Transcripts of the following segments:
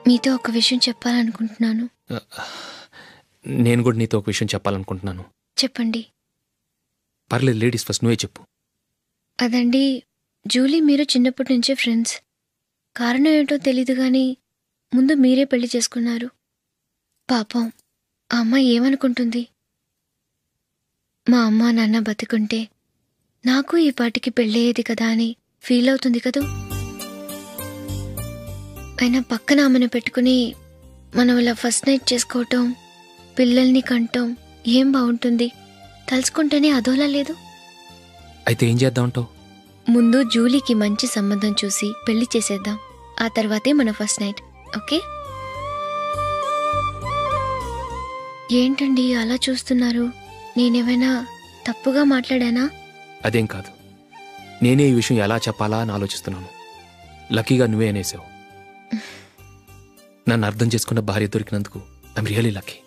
మీతో ఒక విషయం చెప్పాలనుకుంటున్నాను. నేను కూడా నీతో ఒక విషయం చెప్పాలనుకుంటున్నాను. చెప్పండి. పర్లేదు, లేడీస్ ఫస్ట్, నువ్వే చెప్పు. అదండి, జూలీ మీరు చిన్నప్పటి నుంచే ఫ్రెండ్స్. కారణం ఏంటో తెలీదు కానీ ముందు మీరే పెళ్లి చేసుకున్నారు. పాపం ఆ అమ్మాయి ఏమనుకుంటుంది? మా అమ్మ నాన్న బతికుంటే నాకు ఈ పాటికి పెళ్ళయ్యేది కదా అని ఫీల్ అవుతుంది కదూ. అయినా పక్కన ఆమెను పెట్టుకుని మనం ఇలా ఫస్ట్ నైట్ చేసుకోవటం, పిల్లల్ని కంటం ఏం బాగుంటుంది? తలుచుకుంటేనే అదోలా లేదు. అయితే ఏం చేద్దామంటావు? ముందు జూలీకి మంచి సంబంధం చూసి పెళ్లి చేసేద్దాం. ఆ తర్వాతే మన ఫస్ట్ నైట్. ఓకే? ఏంటండి అలా చూస్తున్నారు? నేనేమైనా తప్పుగా మాట్లాడానా? అదేం కాదు, నేనే ఈ విషయం ఎలా చెప్పాలా అని ఆలోచిస్తున్నాను. లక్కీగా నువ్వే అనేసావు. నన్ను అర్థం చేసుకున్న భార్య దొరికినందుకు ఐమ్ రియలీ లక్కీ.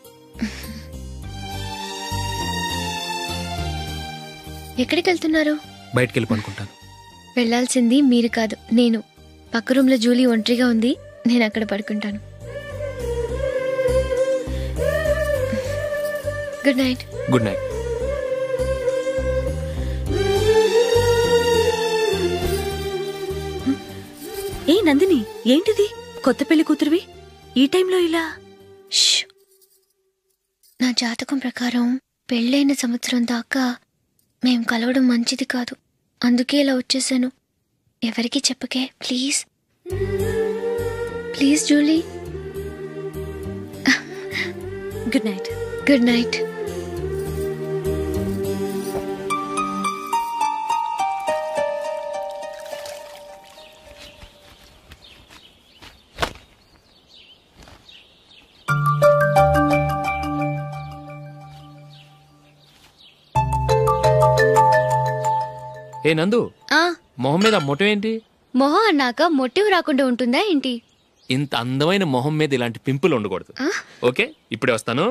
ఎక్కడికి వెళ్తున్నారు? బయటికి వెళ్ళి పనుకుంటాను. వెళ్లాల్సింది మీరు కాదు, నేను. పక్క రూమ్లో జూలీ ఒంటరిగా ఉంది, నేను అక్కడ పడుకుంటాను. Good night. Good night. ఏ నందిని, ఏంటిది? కొత్త పెళ్లి కూతురువి ఈ టైంలో ఇలా? నా జాతకం ప్రకారం పెళ్ళైన సంవత్సరం దాకా మేం కలవడం మంచిది కాదు. అందుకే ఇలా వచ్చేసాను. ఎవరికి చెప్పకే please. Please Julie. Good night. Good night. ఏ నందు, మొహం మీద మొట్టం ఏంటి? మొహం అన్నాక మొట్టివి రాకుండా ఉంటుందా ఏంటి? ఇంత అందమైన మొహం మీద ఇలాంటి పింపుల్ ఉండకూడదు. ఓకే, ఇప్పుడే వస్తాను.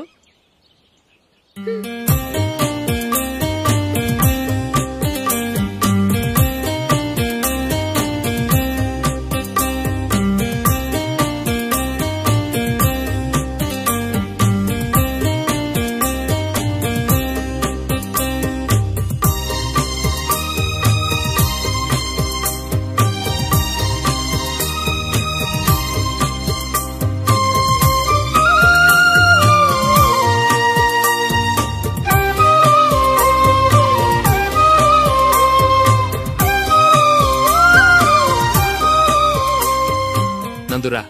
నందురా.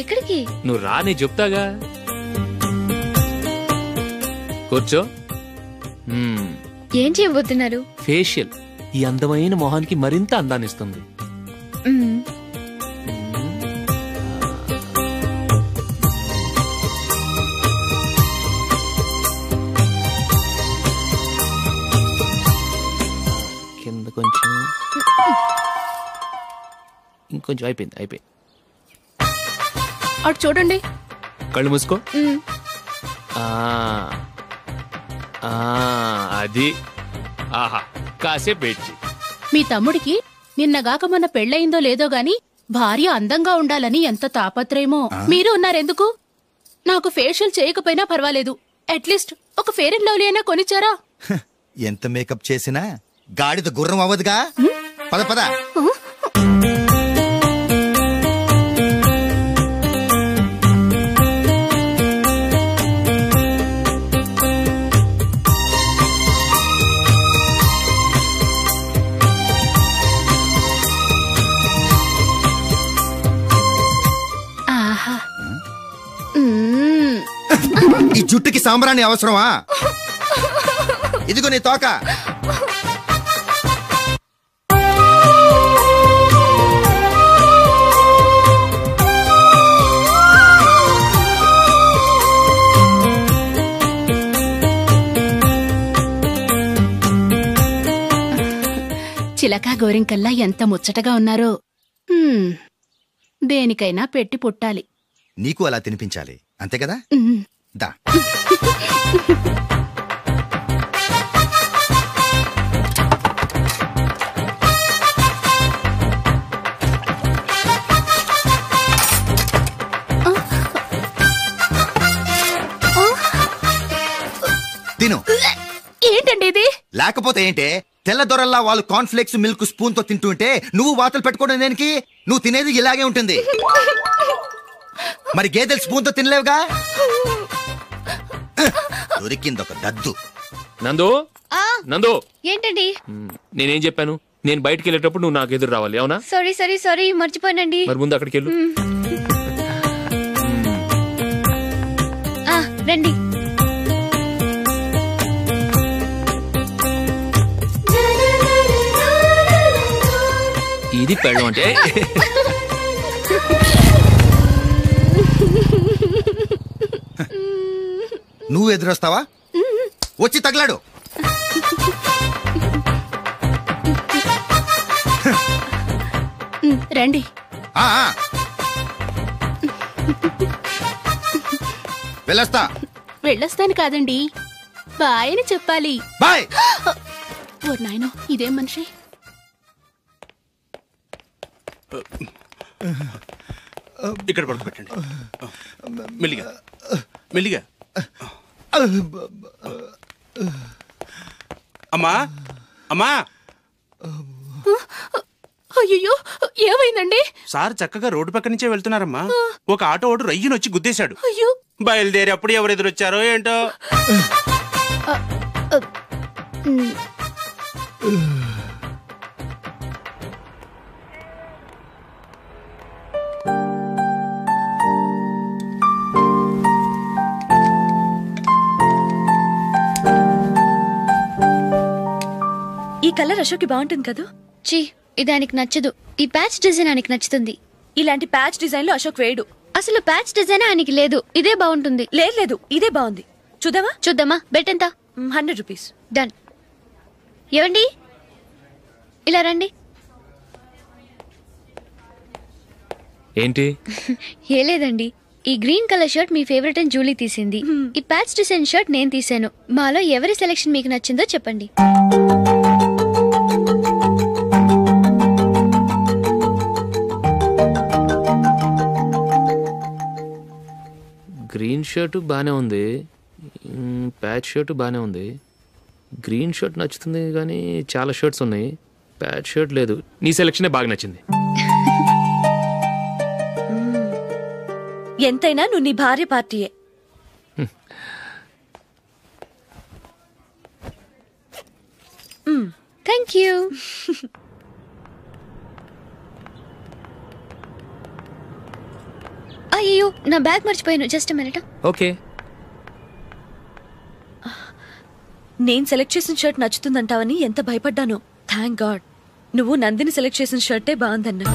ఎక్కడికి? నువ్వు రా, నీ చెప్తాగా. కూర్చో. ఏం చేయబోతున్నారు? ఫేషియల్ ఈ అందమైన మొహానికి మరింత అందాన్నిస్తుంది. కింద కొంచెం, ఇంకొంచెం. అయిపోయింది. అటు చూడండి. కళ్ళు మూసుకో. అది. ఆహా, కాసేపు వెయిట్. మీ తమ్ముడికి నిన్నగాక మొన్న పెళ్ళయిందో లేదో గాని భార్య అందంగా ఉండాలని ఎంత తాపత్రయమో. మీరు ఉన్నారెందుకు? నాకు ఫేషియల్ చేయకపోయినా పర్వాలేదు, అట్లీస్ట్ ఒక ఫేర్ అండ్ లవ్లీ అయినా కొనిచ్చారా? ఎంత మేకప్ చేసినా గాడిద గుర్రం అవ్వదుగా. పద పద. ఈ జుట్టుకి సాంబ్రాణి అవసరమా? ఇదిగో నీ తోక. చిలకా గోరింకల్లా ఎంత ముచ్చటగా ఉన్నారో. దేనికైనా పెట్టి పుట్టాలి. నీకు అలా తినిపించాలి, అంతే కదా? దా. లేకపోతే ఏంటే తెల్ల దొరల్లా వాళ్ళు కాన్ఫ్లెక్స్ మిల్క్ స్పూన్ తో తింటుంటే నువ్వు వాతలు పెట్టుకోవడం దేనికి? నువ్వు తినేది ఇలాగే ఉంటుంది. మరి గేదెలు స్పూన్ తో తినలేవుగా. దొరికింది ఒక దద్దు. నందు నందు ఏంటండి? నేనేం చెప్పాను? నేను బయటికి వెళ్ళేటప్పుడు నువ్వు నాకు ఎదురు రావాలి, అవునా? సారీ మర్చిపోయానండి. మరి ముందు అక్కడికి వెళ్ళు. రండి. ఇది పెళ్ళం అంటే. నువ్వు ఎదురొస్తావా? వచ్చి తగలాడు. రండి. వెళ్ళొస్తాను కాదండి, బాయ్ అని చెప్పాలి. బాయ్. ఓ నాయనో, ఇదేం మనిషి. ఇక్కడ పడుకోబెట్టండి. మెల్లిగా మెల్లిగా. అమ్మా అమ్మా. అయ్యో, ఏమైందండి? సార్ చక్కగా రోడ్డు పక్క నుంచే వెళ్తున్నారమ్మా. ఒక ఆటో ఓడు రయ్యను వచ్చి గుద్దేశాడు. అయ్యో. బయలుదేరి అప్పుడు ఎవరు ఎదురొచ్చారో ఏంటో. ఈ కలర్ అశోక్కి బాగుంటుంది కదా? చీ, ఇది ఆయనకి నచ్చదు. ఈ ప్యాచ్ డిజైన్ ఆయనకి నచ్చుతుంది. ఇలాంటి ప్యాచ్ డిజైన్ లో అశోక్ వేడు. అసలు ప్యాచ్ డిజైన్ ఆయనకి లేదు. ఇదే బాగుంటుంది. లేదు, ఇదే బాగుంది. చూద్దామా? బెట్ ఎంత? 100 రూపీస్. డన్. ఏవండి, ఇలా రండి. ఏంటి? ఏ లేదండి, ఈ గ్రీన్ కలర్ షర్ట్ మీ ఫేవరెట్ అని జూలీ తీసింది. ఈ ప్యాచ్ డిజైన్ షర్ట్ నేను తీసాను. మాలో ఎవరి సెలెక్షన్ మీకు నచ్చిందో చెప్పండి. గ్రీన్ షర్ట్ బానే ఉంది, ప్యాచ్ షర్ట్ బానే ఉంది. గ్రీన్ షర్ట్ నచ్చుతుంది కానీ చాలా షర్ట్స్ ఉన్నాయి, ప్యాచ్ షర్ట్ లేదు. నీ సెలెక్షనే బాగా నచ్చింది. ఎంతైనా నువ్వు నీ భార్య పార్టీయే. Thank you. అయ్యో, నా బ్యాగ్ మర్చిపోయాను. Just minute. ఓకే. నేను సెలెక్ట్ చేసిన షర్ట్ నచ్చుతుందంటావని ఎంత భయపడ్డానో. థ్యాంక్ గాడ్ నువ్వు నందిని సెలెక్ట్ చేసిన షర్టే బాగుందన్నా.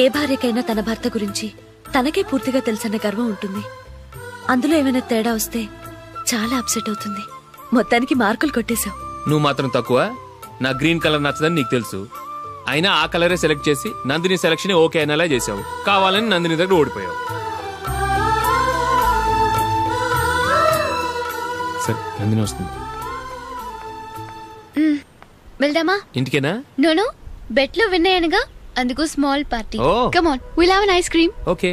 ఏ భార్యకైనా తన భర్త గురించి తనకే పూర్తిగా తెలుసన్న గర్వం ఉంటుంది. అందులో ఏమైనా తేడా వస్తే చాలా అప్సెట్ అవుతుంది. మొత్తానికి మార్కులు కొట్టేశావు. నువ్వు మాత్రం తక్కువ. నా గ్రీన్ కలర్ నచ్చదని నీకు తెలుసు, అయినా ఆ కలరే సెలెక్ట్ చేసి నందిని సెలెక్షన్ ఓకే అనేలా చేసావు. కావాలని నందిని దగ్గర ఓడిపోయావు. సరే, నందిని వస్తుంది. వెళ్దామా? ఇంటికేనా? నో, బెట్ లో విన్ అయ్యానుగా, అందుకు small party. Come on, will have an ice cream. Okay.